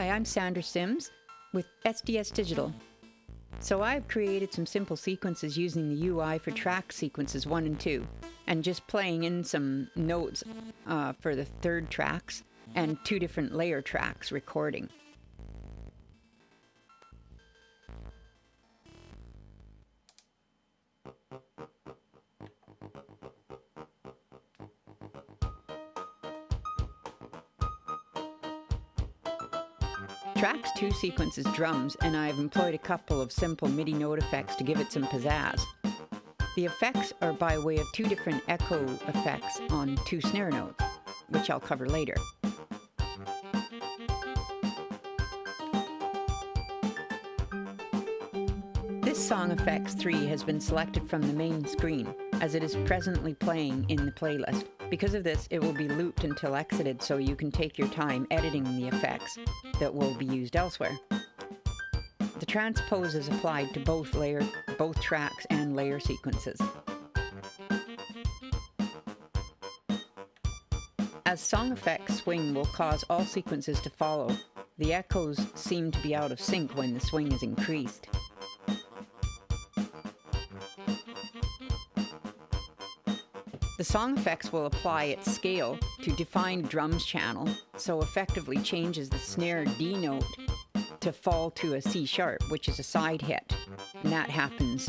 Hi, I'm Sandra Sims with SDS Digital. So I've created some simple sequences using the UI for TRAX sequences 1 and 2, and just playing in some notes for the third tracks and 2 different layer tracks recording. TRAX 2 sequences drums, and I've employed a couple of simple MIDI note effects to give it some pizzazz. The effects are by way of 2 different echo effects on 2 snare notes, which I'll cover later. This SongFX 3 has been selected from the main screen, as it is presently playing in the playlist. Because of this, it will be looped until exited, so you can take your time editing the effects that will be used elsewhere. The transpose is applied to both tracks and layer sequences. As SongFX swing will cause all sequences to follow, the echoes seem to be out of sync when the swing is increased. The SongFX will apply its scale to defined drums channel, so effectively changes the snare D note to fall to a C sharp, which is a side hit, and that happens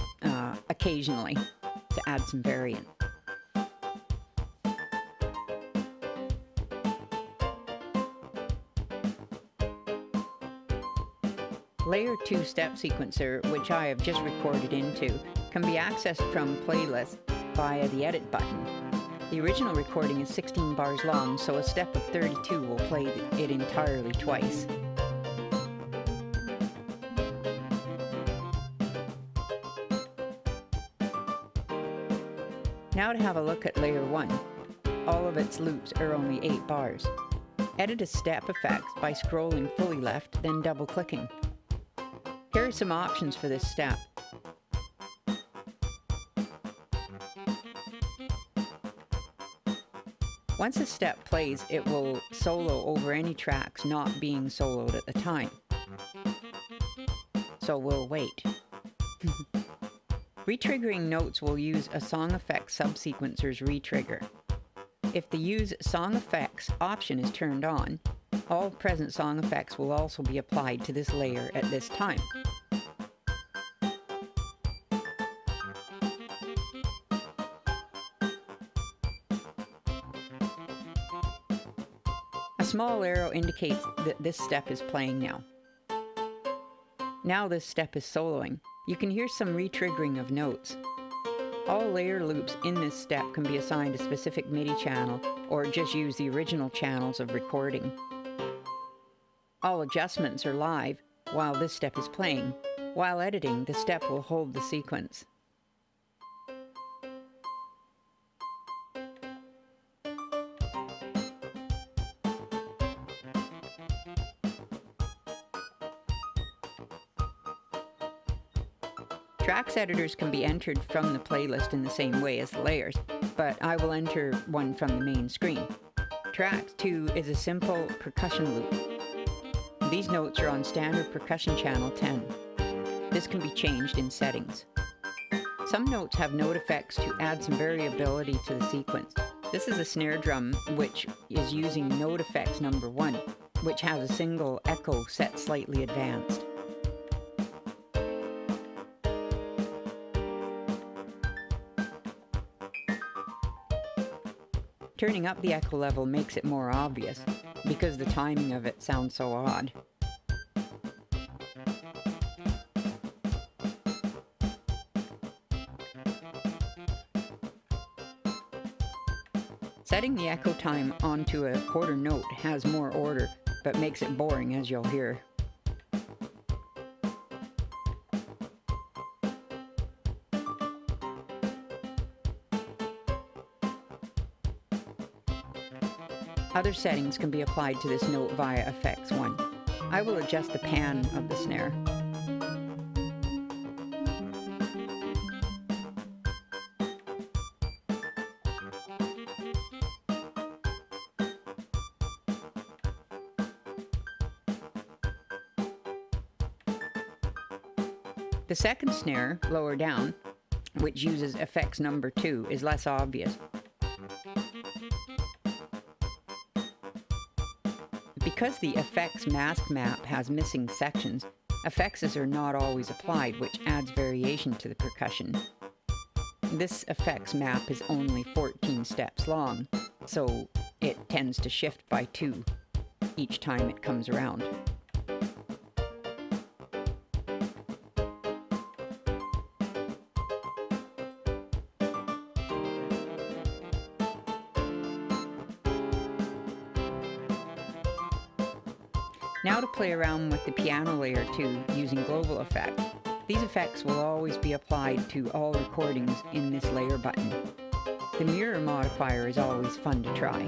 occasionally to add some variant. Layer 2 step sequencer, which I have just recorded into, can be accessed from playlist via the edit button. The original recording is 16 bars long, so a step of 32 will play it entirely twice. Now to have a look at layer 1. All of its loops are only 8 bars. Edit a step effect by scrolling fully left, then double-clicking. Here are some options for this step. Once a step plays, it will solo over any tracks not being soloed at the time. So we'll wait. Retriggering notes will use a SongFX subsequencer's retrigger. If the Use SongFX option is turned on, all present SongFX will also be applied to this layer at this time. A small arrow indicates that this step is playing now. Now this step is soloing. You can hear some retriggering of notes. All layer loops in this step can be assigned a specific MIDI channel, or just use the original channels of recording. All adjustments are live while this step is playing. While editing, the step will hold the sequence. TRAX editors can be entered from the playlist in the same way as the layers, but I will enter one from the main screen. TRAX 2 is a simple percussion loop. These notes are on standard percussion channel 10. This can be changed in settings. Some notes have note effects to add some variability to the sequence. This is a snare drum which is using note effects number 1, which has a single echo set slightly advanced. Turning up the echo level makes it more obvious, because the timing of it sounds so odd. Setting the echo time onto a quarter note has more order, but makes it boring, as you'll hear. Other settings can be applied to this note via Effects 1. I will adjust the pan of the snare. The second snare, lower down, which uses effects number 2, is less obvious. Because the effects mask map has missing sections, effects are not always applied, which adds variation to the percussion. This effects map is only 14 steps long, so it tends to shift by 2 each time it comes around. Now to play around with the piano layer 2 using global effect. These effects will always be applied to all recordings in this layer button. The mirror modifier is always fun to try.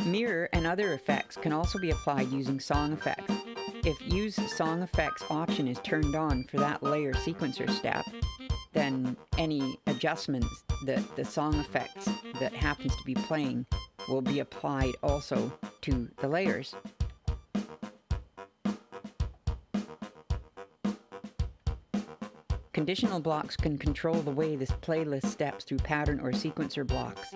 Mirror and other effects can also be applied using SongFX. If Use SongFX option is turned on for that layer sequencer step, then any adjustments that the SongFX that happens to be playing will be applied also to the layers. Conditional blocks can control the way this playlist steps through pattern or sequencer blocks.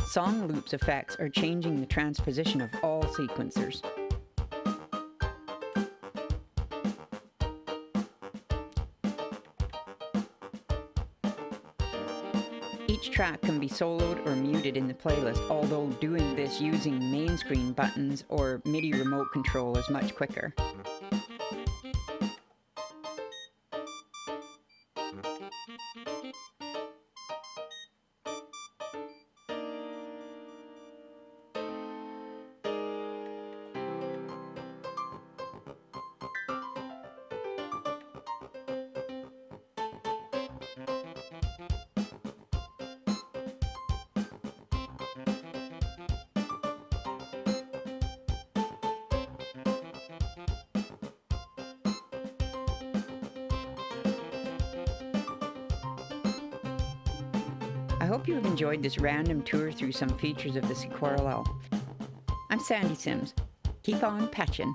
Song loops effects are changing the transposition of all sequencers. Each track can be soloed or muted in the playlist, although doing this using main screen buttons or MIDI remote control is much quicker. I hope you have enjoyed this random tour through some features of the Sequarallel. I'm Sandy Sims. Keep on patchin'.